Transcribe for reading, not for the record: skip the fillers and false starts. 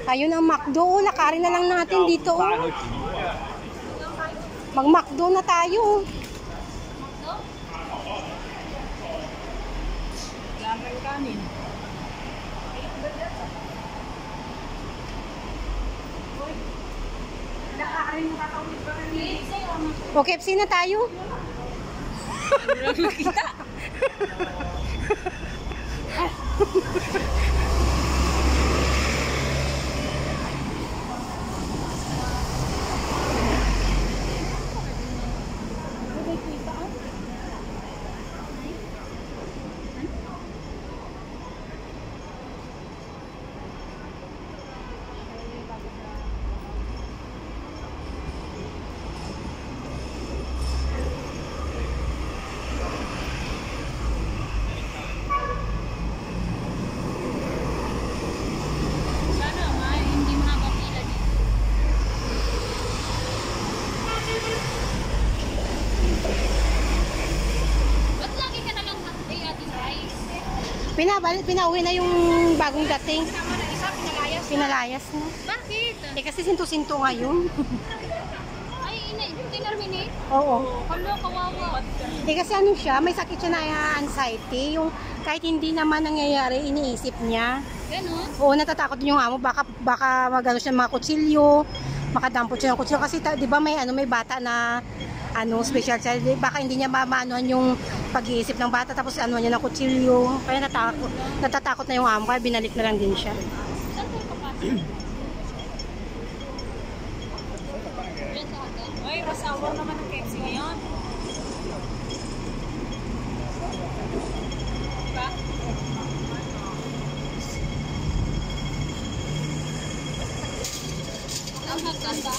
Ayun ang McDo. Lakarin na lang natin dito. Mag-McDo na tayo. Kanin. O, KFC na tayo. Kita. Pinauwi na yung bagong dating. Pinalayas na. Bakit? Kasi sinto-sinto ngayon. Ay, tinarminate? Oo. Hala, kawawa. Kasi ano siya, may sakit siya na anxiety. Yung kahit hindi naman nangyayari, iniisip niya. Ganon? Oo, natatakot yung amo. Baka magano siya mga kutsilyo. Makadampot siya ng kutsilyo. Kasi di ba may bata na special child, baka hindi niya mamanoan yung pag-iisip ng bata, tapos niya ng kutsilyo. Kaya natatakot na yung amo, kaya binalik na lang din siya. Saan tayo kapasok? Ay, rush hour naman ng KFC ngayon. Diba? Ang hagdan ba?